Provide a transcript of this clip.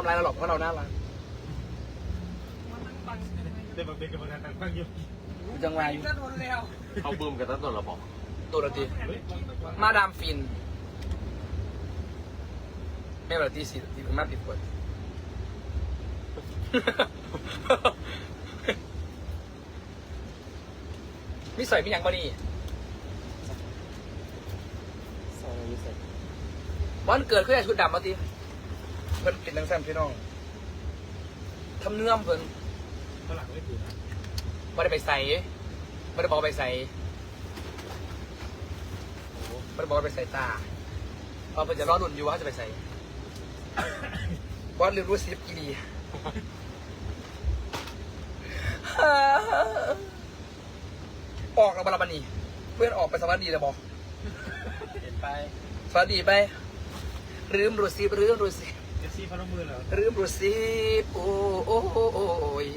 ำร้ายเราหรอกเพราะเราน่ารัก เดี๋ยวมาเป็นกรรมการต่างฟังอยู่ จังหวะอยู่ เขาบึ้มกันตั้งแต่เราบอก ตัวละทีมาดามฟินไม่แบบตีสี่ตีมาปิดปวดมิใส่ไม่ยังบ่นี่วันเกิดเขาอยากชุดดำมาตีเพิ่นเป็นนังแซมพี่น้องทำเนื้อมเพิ่น ฝรั่งไม่ถือนะ ไม่ได้ไปใส่ไม่ได้บอกไปใส่ไม่ได้บอกไปใส่ตาเพราะเพิ่นจะรอดุนอยู่ว่าจะไปใส่วันเรียนรู้สิบกี่ดีออกแล้วบาลาบันนี่เพื่อนออกไปสวัสดีแล้วบอก เห็นไป สวัสดีไปลืมรู้สิลืมรู้สิ เจสซี่พนมมือเหรอ ลืมรู้สิโอ้โอ้โอ้ย